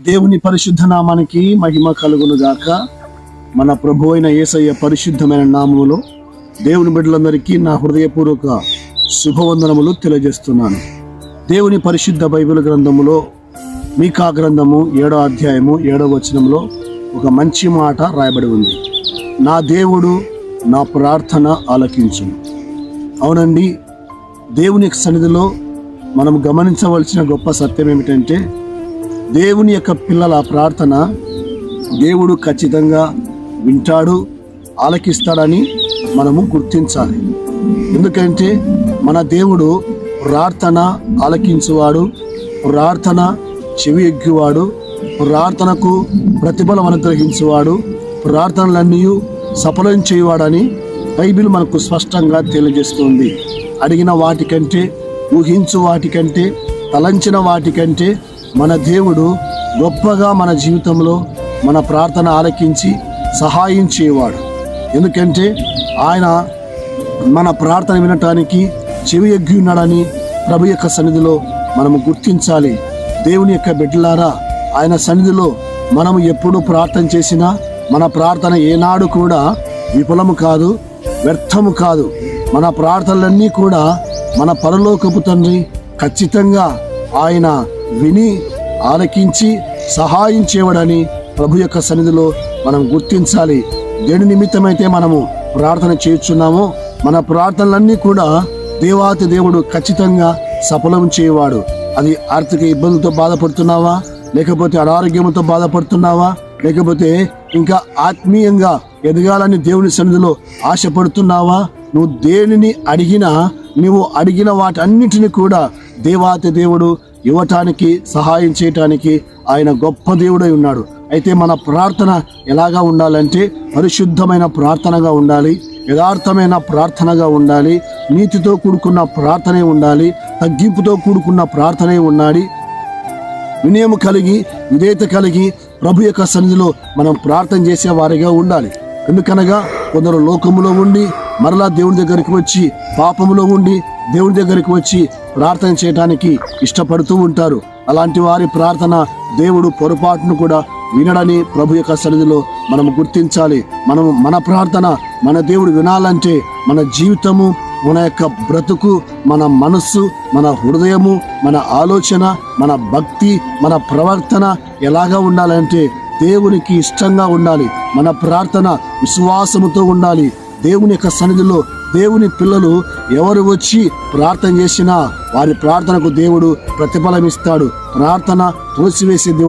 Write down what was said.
దేవుని పరిశుద్ధ నామానికి మహిమ కలుగును గాక. మన ప్రభు అయిన యేసయ్య పరిశుద్ధమైన నామములో దేవుని బిడ్డలందరికీ నా హృదయపూర్వక శుభవందనములు తెలియజేస్తున్నాను. దేవుని పరిశుద్ధ బైబిల్ గ్రంథములో మీకా గ్రంథము 7వ అధ్యాయము 7వ వచనంలో ఒక మంచి మాట రాయబడి ఉంది. నా దేవుడు నా ప్రార్థన ఆలకించును. అవునండి, దేవుని సన్నిధిలో మనం గమనించవలసిన గొప్ప సత్యం ఏమిటంటే, దేవుని యొక్క పిల్లల ప్రార్థన దేవుడు ఖచ్చితంగా వింటాడు, ఆలకిస్తాడని మనము గుర్తించాలి. ఎందుకంటే మన దేవుడు ప్రార్థన ఆలకించువాడు, ప్రార్థన చెవి ఎగ్గువాడు, ప్రార్థనకు ప్రతిఫలం అనుగ్రహించువాడు, ప్రార్థనలన్నీ సఫలం చేయువాడని బైబిల్ మనకు స్పష్టంగా తెలియజేస్తుంది. అడిగిన వాటికంటే, ఊహించు వాటికంటే, తలంచిన వాటికంటే మన దేవుడు గొప్పగా మన జీవితంలో మన ప్రార్థన ఆలకించి సహాయం చేయవాడు. ఎందుకంటే ఆయన మన ప్రార్థన వినటానికి చెవి ఎగ్గి ఉన్నాడని ప్రభు యొక్క సన్నిధిలో మనము గుర్తించాలి. దేవుని యొక్క బిడ్డలారా, ఆయన సన్నిధిలో మనము ఎప్పుడు ప్రార్థన చేసినా మన ప్రార్థన ఏనాడు కూడా విఫలము కాదు, వ్యర్థము కాదు. మన ప్రార్థనలన్నీ కూడా మన పరలోకపు తండ్రి ఖచ్చితంగా ఆయన విని ఆలకించి సహాయం చేయవడని ప్రభు యొక్క సన్నిధిలో మనం గుర్తించాలి. దేని నిమిత్తమైతే మనము ప్రార్థన చేయుచున్నామో మన ప్రార్థనలన్నీ కూడా దేవాతి దేవుడు ఖచ్చితంగా సఫలం చేయవాడు. అది ఆర్థిక ఇబ్బందులతో బాధపడుతున్నావా, లేకపోతే అనారోగ్యంతో బాధపడుతున్నావా, లేకపోతే ఇంకా ఆత్మీయంగా ఎదగాలని దేవుని సన్నిధిలో ఆశపడుతున్నావా, నువ్వు దేనిని అడిగినా నువ్వు అడిగిన వాటన్నిటిని కూడా దేవాతి దేవుడు ఇవ్వటానికి సహాయం చేయటానికి ఆయన గొప్ప దేవుడై ఉన్నాడు. అయితే మన ప్రార్థన ఎలాగా ఉండాలంటే పరిశుద్ధమైన ప్రార్థనగా ఉండాలి, యథార్థమైన ప్రార్థనగా ఉండాలి, నీతితో కూడుకున్న ప్రార్థనే ఉండాలి, తగ్గింపుతో కూడుకున్న ప్రార్థనే ఉండాలి, వినయం కలిగి విధేయత కలిగి ప్రభు యొక్క సన్నిధిలో మనం ప్రార్థన చేసే వారిగా ఉండాలి. ఎందుకనగా కొందరు లోకములో ఉండి మరలా దేవుని దగ్గరికి వచ్చి, పాపములో ఉండి దేవుని దగ్గరికి వచ్చి ప్రార్థన చేయడానికి ఇష్టపడుతూ ఉంటారు. అలాంటి వారి ప్రార్థన దేవుడు పొరపాటును కూడా వినడని ప్రభు యొక్క సన్నిధిలో మనం గుర్తించాలి. మన ప్రార్థన మన దేవుడు వినాలంటే మన జీవితము, మన యొక్క బ్రతుకు, మన మనస్సు, మన హృదయము, మన ఆలోచన, మన భక్తి, మన ప్రవర్తన ఎలాగా ఉండాలంటే దేవునికి ఇష్టంగా ఉండాలి. మన ప్రార్థన విశ్వాసముతో ఉండాలి. దేవుని యొక్క సన్నిధిలో దేవుని పిల్లలు ఎవరు వచ్చి ప్రార్థన చేసినా వారి ప్రార్థనకు దేవుడు ప్రతిఫలం ఇస్తాడు. ప్రార్థన తులసివేసే దేవుడు